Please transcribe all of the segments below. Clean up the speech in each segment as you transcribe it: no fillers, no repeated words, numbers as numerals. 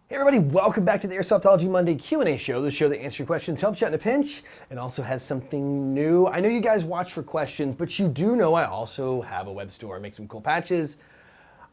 Hey everybody, welcome back to the Airsoftology Monday Q&A show, the show that answers your questions, helps you out in a pinch, and also has something new. I know you guys watch for questions, but you do know I also have a web store. I make some cool patches.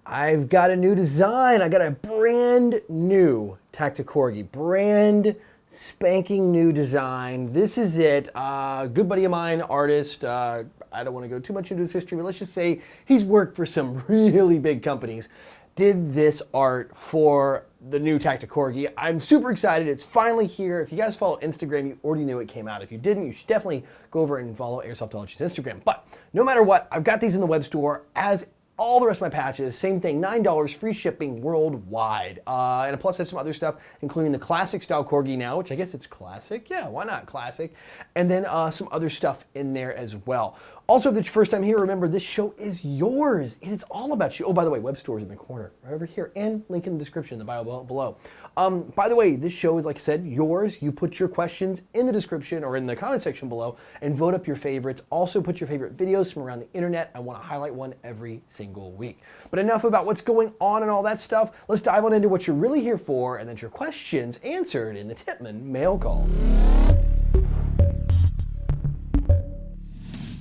I've got a new design. I got a brand new Tacticorgi, brand spanking new design. This is it. Good buddy of mine, artist. I don't want to go too much into his history, but let's just say he's worked for some really big companies. Did this art for the new Tacticorgi. I'm super excited. It's finally here. If you guys follow Instagram, you already knew it came out. If you didn't, you should definitely go over and follow Airsoftology's Instagram. But no matter what, I've got these in the web store as all the rest of my patches. Same thing, $9, free shipping worldwide. And plus I have some other stuff, including the classic style Corgi now, which I guess it's classic. Yeah, why not classic? And then some other stuff in there as well. Also, if it's your first time here, remember this show is yours. It is all about you. Oh, by the way, web store is in the corner right over here, and link in the description, the bio below. By the way, this show is, like I said, yours. You put your questions in the description or in the comment section below and vote up your favorites. Also put your favorite videos from around the internet. I want to highlight one every single week. But enough about what's going on and all that stuff. Let's dive on into what you're really here for, and then your questions answered in the Tippmann mail call.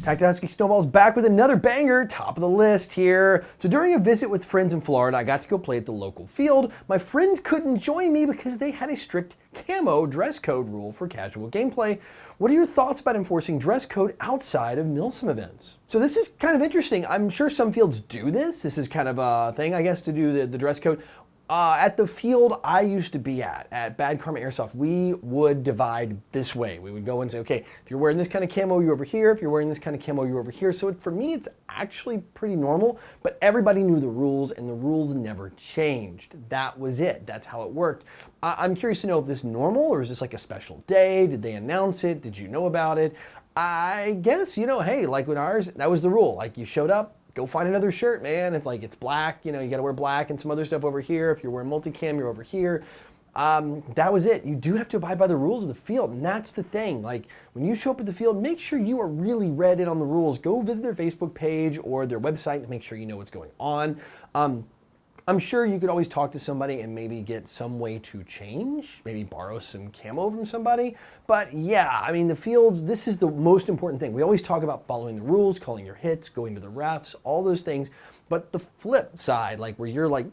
Tactical Snowball's back with another banger, top of the list here. So during a visit with friends in Florida, I got to go play at the local field. My friends couldn't join me because they had a strict camo dress code rule for casual gameplay. What are your thoughts about enforcing dress code outside of MILSIM events? So this is kind of interesting. I'm sure some fields do this. This is kind of a thing, I guess, to do the dress code. At the field I used to be at Bad Karma Airsoft, we would divide this way. We would go and say, okay, if you're wearing this kind of camo, you're over here. If you're wearing this kind of camo, you're over here. So for me, it's actually pretty normal, but everybody knew the rules and the rules never changed. That was it. That's how it worked. I'm curious to know if this is normal or is this like a special day? Did they announce it? Did you know about it? I guess, hey, like with ours, that was the rule. Like you showed up, go find another shirt, man. If like it's black, you gotta wear black and some other stuff over here. If you're wearing multicam, you're over here. That was it. You do have to abide by the rules of the field, and that's the thing. Like when you show up at the field, make sure you are really read in on the rules. Go visit their Facebook page or their website to make sure you know what's going on. I'm sure you could always talk to somebody and maybe get some way to change, maybe borrow some camo from somebody. But yeah, I mean, the fields, this is the most important thing. We always talk about following the rules, calling your hits, going to the refs, all those things. But the flip side, like where you're like,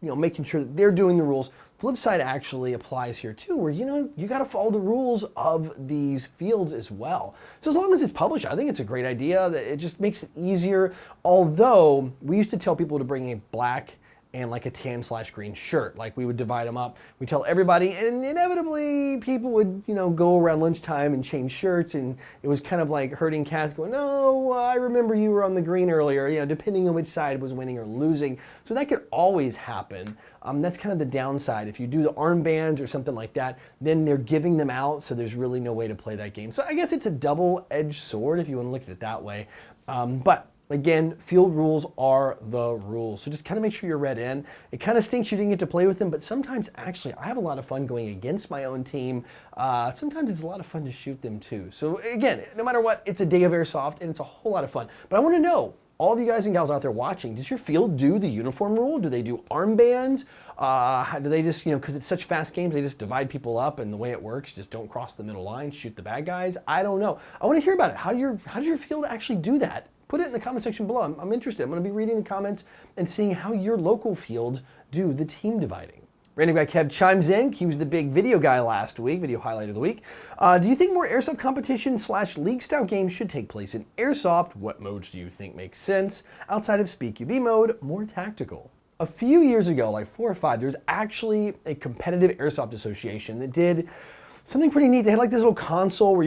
making sure that they're doing the rules, flip side actually applies here too, where you got to follow the rules of these fields as well. So as long as it's published, I think it's a great idea. That it just makes it easier. Although we used to tell people to bring a black and like a tan/green shirt. Like we would divide them up. We tell everybody, and inevitably people would, go around lunchtime and change shirts, and it was kind of like herding cats going, no, I remember you were on the green earlier, depending on which side was winning or losing. So that could always happen. That's kind of the downside. If you do the armbands or something like that, then they're giving them out, so there's really no way to play that game. So I guess it's a double-edged sword if you want to look at it that way. But again, field rules are the rules. So just kind of make sure you're read in. It kind of stinks you didn't get to play with them, but sometimes actually I have a lot of fun going against my own team. Sometimes it's a lot of fun to shoot them too. So again, no matter what, it's a day of Airsoft and it's a whole lot of fun. But I want to know, all of you guys and gals out there watching, does your field do the uniform rule? Do they do armbands? Do they just, because it's such fast games, they just divide people up and the way it works, just don't cross the middle line, shoot the bad guys? I don't know. I want to hear about it. How does your field actually do that? Put it in the comment section below. I'm interested. I'm going to be reading the comments and seeing how your local fields do the team dividing. Random guy Kev chimes in. He was the big video guy last week, video highlight of the week. Do you think more Airsoft competition/league style games should take place in Airsoft? What modes do you think make sense? Outside of Speak UV mode, more tactical. A few years ago, like 4 or 5, there was actually a competitive Airsoft association that did something pretty neat. They had like this little console where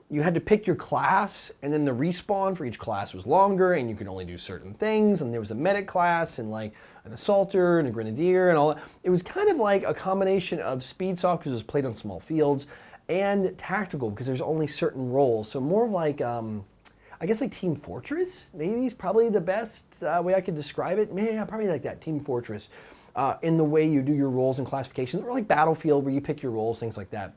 you had to pick your class, and then the respawn for each class was longer, and you could only do certain things, and there was a medic class, and like an assaulter, and a grenadier, and all that. It was kind of like a combination of speed soft, because it was played on small fields, and tactical, because there's only certain roles. So more of like, I guess like Team Fortress, maybe is probably the best way I could describe it. Yeah, probably like that, Team Fortress, in the way you do your roles and classifications, or like Battlefield, where you pick your roles, things like that.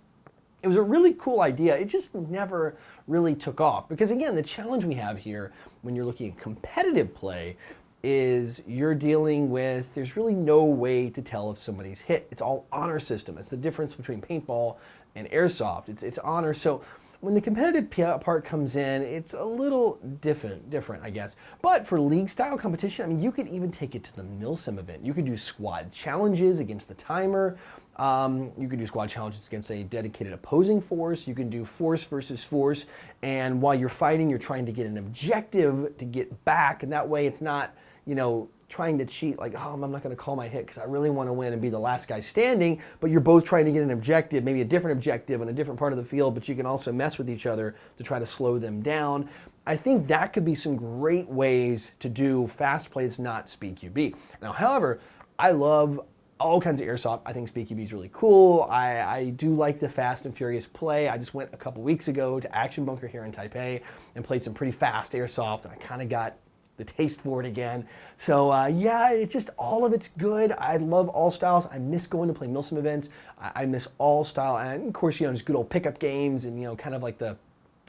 It was a really cool idea. It just never really took off because, again, the challenge we have here when you're looking at competitive play is you're dealing with, there's really no way to tell if somebody's hit. It's all honor system. It's the difference between paintball and airsoft. It's honor. So when the competitive part comes in, it's a little different, I guess. But for league style competition, I mean, you could even take it to the Milsim event. You could do squad challenges against the timer. You can do squad challenges against a dedicated opposing force. You can do force versus force. And while you're fighting, you're trying to get an objective to get back. And that way it's not, you know, trying to cheat, like, oh, I'm not going to call my hit because I really want to win and be the last guy standing, but you're both trying to get an objective, maybe a different objective on a different part of the field, but you can also mess with each other to try to slow them down. I think that could be some great ways to do fast play that's not speed QB. Now, however, I love all kinds of airsoft. I think speed QB is really cool. I do like the fast and furious play. I just went a couple weeks ago to Action Bunker here in Taipei and played some pretty fast airsoft, and I kind of got the taste for it again. So yeah, it's just all of it's good. I love all styles. I miss going to play Milsim events. I miss all style, and of course, you know, just good old pickup games and, you know, kind of like the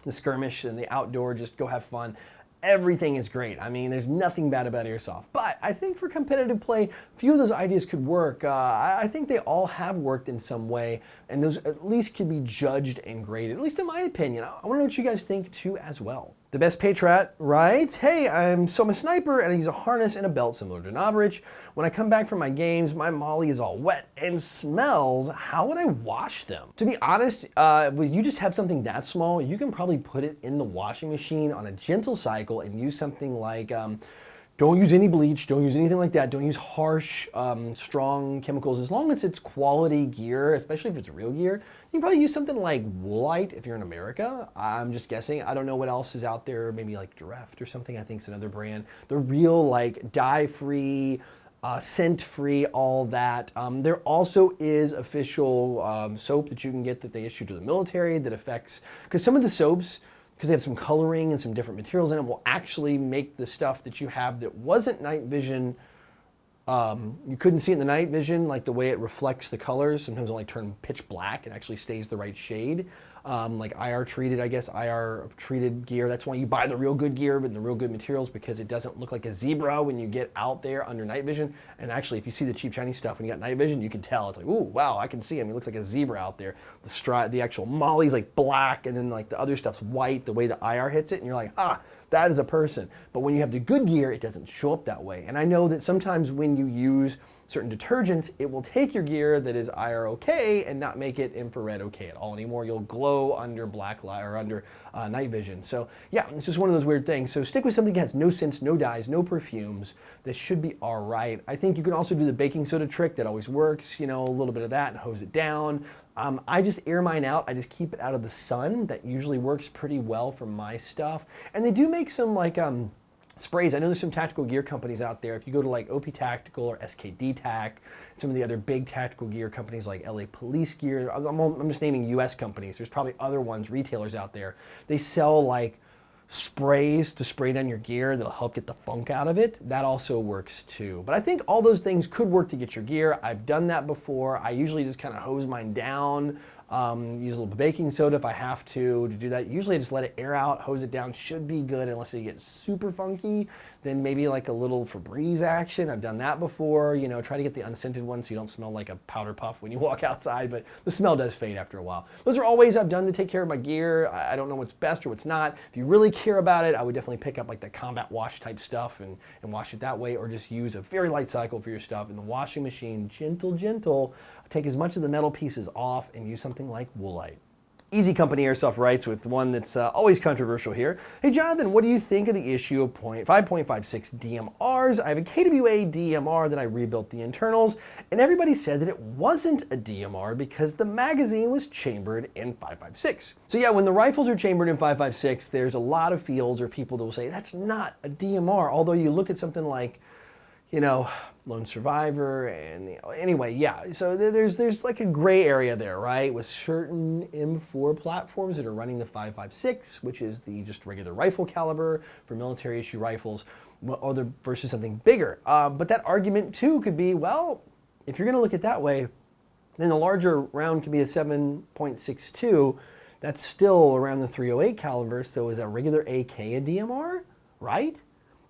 skirmish and the outdoor, just go have fun. Everything is great. I mean, there's nothing bad about airsoft. But I think for competitive play, a few of those ideas could work. I think they all have worked in some way, and those at least could be judged and graded, at least in my opinion. I want to know what you guys think too as well. The Best Patriot writes, hey, I'm a sniper and I use a harness and a belt similar to an average. When I come back from my games, my molly is all wet and smells. How would I wash them? To be honest, when you just have something that small, you can probably put it in the washing machine on a gentle cycle and use something like, don't use any bleach, don't use anything like that, don't use harsh, strong chemicals. As long as it's quality gear, especially if it's real gear, you can probably use something like Woolite if you're in America. I'm just guessing. I don't know what else is out there, maybe like Giraffe or something, I think is another brand. The real like dye-free, scent-free, all that. There also is official soap that you can get that they issue to the military that affects, because some of the soaps, because they have some coloring and some different materials in them, will actually make the stuff that you have that wasn't night vision, you couldn't see it in the night vision, like the way it reflects the colors. Sometimes it'll like turn pitch black. It actually stays the right shade. Like IR treated, I guess, IR treated gear. That's why you buy the real good gear with the real good materials, because it doesn't look like a zebra when you get out there under night vision. And actually, if you see the cheap Chinese stuff when you got night vision, you can tell. It's like, ooh, wow, I can see him. He looks like a zebra out there. The actual molly's like black, and then like the other stuff's white, the way the IR hits it, and you're like, ah, that is a person. But when you have the good gear, it doesn't show up that way. And I know that sometimes when you use certain detergents, it will take your gear that is IR okay and not make it infrared okay at all anymore. You'll glow under black light or under night vision. So yeah, it's just one of those weird things. So stick with something that has no scents, no dyes, no perfumes. This should be all right. I think you can also do the baking soda trick that always works, you know, a little bit of that and hose it down. I just air mine out. I just keep it out of the sun. That usually works pretty well for my stuff. And they do make some like sprays. I know there's some tactical gear companies out there. If you go to like OP Tactical or SKD Tac, some of the other big tactical gear companies like LA Police Gear, I'm just naming US companies. There's probably other ones, retailers out there. They sell like sprays to spray down your gear that'll help get the funk out of it. That also works too. But I think all those things could work to get your gear. I've done that before. I usually just kind of hose mine down, use a little baking soda if I have to do that. Usually I just let it air out, hose it down, should be good unless it gets super funky. Then maybe like a little Febreze action. I've done that before. You know, try to get the unscented one so you don't smell like a powder puff when you walk outside, but the smell does fade after a while. Those are all ways I've done to take care of my gear. I don't know what's best or what's not. If you really care about it, I would definitely pick up like the combat wash type stuff and wash it that way, or just use a very light cycle for your stuff in the washing machine. Gentle. Take as much of the metal pieces off and use something like Woolite. Easy Company Airsoft writes with one that's always controversial here. Hey Jonathan, what do you think of the issue of 5.56 DMRs? I have a KWA DMR that I rebuilt the internals, and everybody said that it wasn't a DMR because the magazine was chambered in 5.56. So yeah, when the rifles are chambered in 5.56, there's a lot of fields or people that will say that's not a DMR, although you look at something like, you know, Lone Survivor, and anyway, yeah. So there's like a gray area there, right? With certain M4 platforms that are running the 5.56, which is the just regular rifle caliber for military issue rifles, versus something bigger. But that argument too could be, well, if you're going to look at it that way, then the larger round could be a 7.62. That's still around the 308 caliber. So is a regular AK a DMR, right?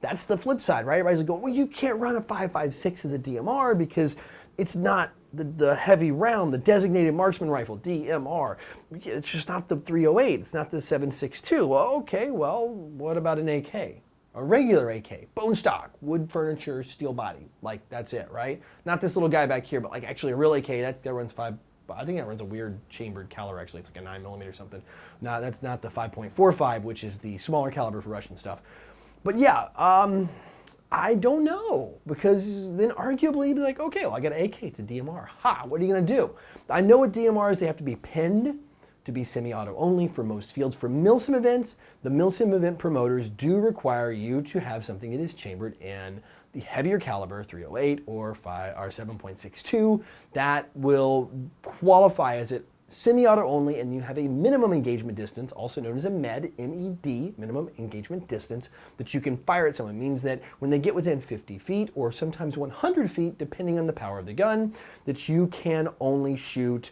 That's the flip side, right? Everybody's going, well, you can't run a 5.56 as a DMR because it's not the heavy round, the designated marksman rifle, DMR. It's just not the 308. It's not the 7.62. Well, okay, well, what about an AK? A regular AK, bone stock, wood furniture, steel body. Like, that's it, right? Not this little guy back here, but like actually a real AK, that runs 5. I think that runs a weird chambered caliber, actually. It's like a 9mm or something. No, that's not the 5.45, which is the smaller caliber for Russian stuff. But yeah, I don't know, because then arguably you'd be like, okay, well, I got an AK, it's a DMR. Ha, what are you gonna do? I know with DMRs, they have to be pinned to be semi-auto only for most fields. For milsim events, the milsim event promoters do require you to have something that is chambered in the heavier caliber 308 or 7.62. That will qualify as it semi-auto only, and you have a minimum engagement distance, also known as a MED, M-E-D, minimum engagement distance, that you can fire at someone. It means that when they get within 50 feet or sometimes 100 feet, depending on the power of the gun, that you can only shoot.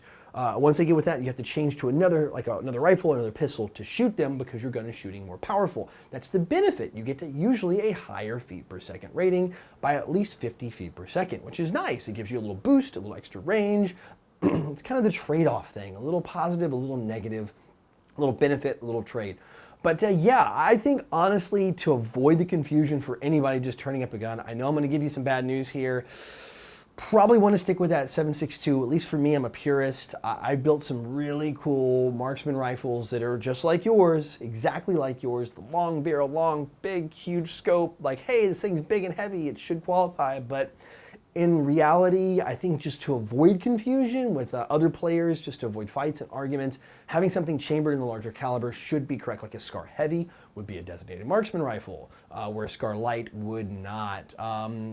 Once they get with that, you have to change to another, like another rifle, another pistol to shoot them because your gun is shooting more powerful. That's the benefit. You get to usually a higher feet per second rating by at least 50 feet per second, which is nice. It gives you a little boost, a little extra range. It's kind of the trade-off thing, a little positive, a little negative, a little benefit, a little trade. But yeah, I think honestly, to avoid the confusion for anybody just turning up a gun, I know I'm going to give you some bad news here. Probably want to stick with that 7.62. At least for me, I'm a purist. I built some really cool marksman rifles that are just like yours, exactly like yours. The long barrel, long, big, huge scope. Like, hey, this thing's big and heavy. It should qualify. But in reality, I think just to avoid confusion with other players, just to avoid fights and arguments, having something chambered in the larger caliber should be correct. Like a SCAR Heavy would be a designated marksman rifle, where a SCAR Light would not.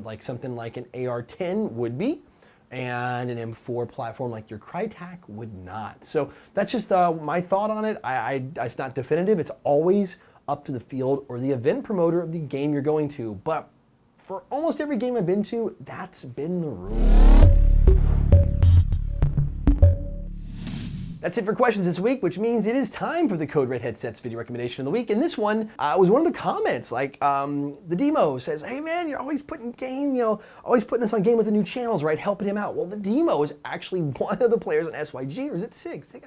Like something like an AR-10 would be, and an M4 platform like your Crytac would not. So that's just my thought on it. It's not definitive. It's always up to the field or the event promoter of the game you're going to. But for almost every game I've been to, that's been the rule. That's it for questions this week, which means it is time for the Code Red Headsets video recommendation of the week. And this one was one of the comments, like TheDeeMoe says, hey man, you're always putting always putting us on game with the new channels, right? Helping him out. Well, TheDeeMoe is actually one of the players on SYG, or is it SIG? Is it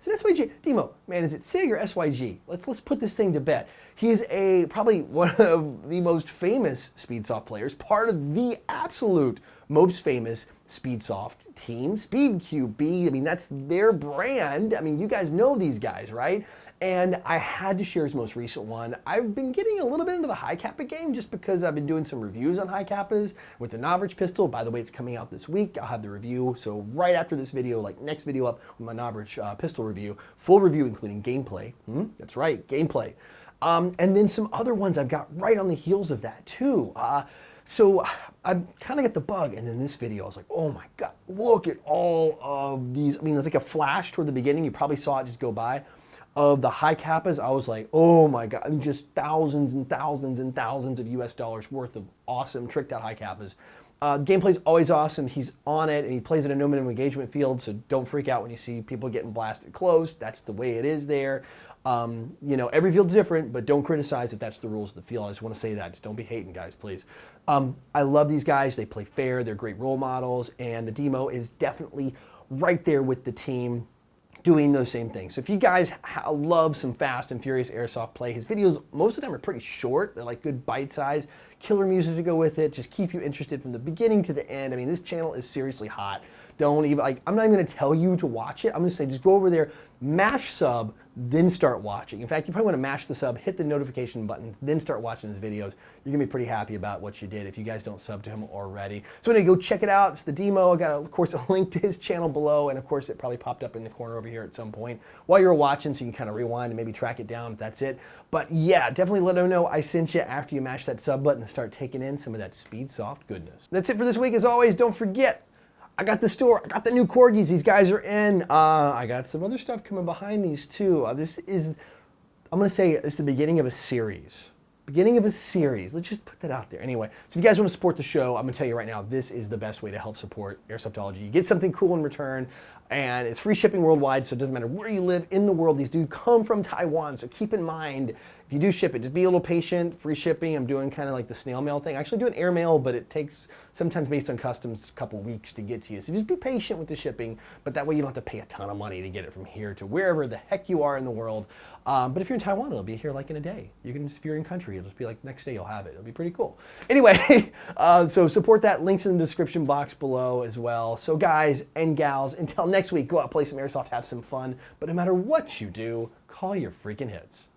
SYG? DeeMoe, man, is it SIG or SYG? Let's put this thing to bed. He is probably one of the most famous Speedsoft players, part of the absolute most famous Speedsoft team, SpeedQB. I mean, that's their brand. I mean, you guys know these guys, right? And I had to share his most recent one. I've been getting a little bit into the Hi-Capa game just because I've been doing some reviews on Hi-Capas with the Novrich pistol. By the way, it's coming out this week. I'll have the review. So right after this video, like next video up with my Novrich pistol review, full review including gameplay. That's right, gameplay. And then some other ones I've got right on the heels of that too. So I kind of got the bug, and then this video I was like, oh my God, look at all of these. I mean, there's like a flash toward the beginning. You probably saw it just go by. Of the Hi-Capas, I was like, oh my God, I mean, just thousands and thousands and thousands of US dollars worth of awesome tricked out Hi-Capas. Gameplay's always awesome. He's on it, and he plays at a no minimum engagement field, so don't freak out when you see people getting blasted close. That's the way it is there. Every field's different, but don't criticize if that's the rules of the field. I just want to say that. Just don't be hating, guys, please. I love these guys. They play fair. They're great role models, and TheDeeMoe is definitely right there with the team doing those same things. So if you guys love some fast and furious airsoft play, his videos, most of them are pretty short. They're like good bite size, killer music to go with it, just keep you interested from the beginning to the end. I mean, this channel is seriously hot. Don't even, I'm not even gonna tell you to watch it. I'm gonna say just go over there, mash sub, then start watching. In fact, you probably wanna mash the sub, hit the notification button, then start watching his videos. You're gonna be pretty happy about what you did if you guys don't sub to him already. So anyway, go check it out. It's TheDeeMoe. I got, of course, a link to his channel below, and of course, it probably popped up in the corner over here at some point while you were watching, so you can kind of rewind and maybe track it down if that's it. But yeah, definitely let him know I sent you after you mash that sub button and start taking in some of that Speedsoft goodness. That's it for this week. As always, don't forget, I got the store, I got the new corgis, these guys are in. I got some other stuff coming behind these too. I'm gonna say it's the beginning of a series. Let's just put that out there. Anyway, so if you guys want to support the show, I'm gonna tell you right now, this is the best way to help support Airsoftology. You get something cool in return, And it's free shipping worldwide, so it doesn't matter where you live in the world. These do come from Taiwan, so keep in mind, if you do ship it, just be a little patient. Free shipping, I'm doing kind of like the snail mail thing. I actually do an air mail, but it takes, sometimes based on customs, a couple weeks to get to you. So just be patient with the shipping, but that way you don't have to pay a ton of money to get it from here to wherever the heck you are in the world. But if you're in Taiwan, it'll be here like in a day. You can, if you're in country, it'll just be like next day you'll have it. It'll be pretty cool. Anyway, so support that. Links in the description box below as well. So guys and gals, until next week, go out, play some Airsoft, have some fun. But no matter what you do, call your freaking hits.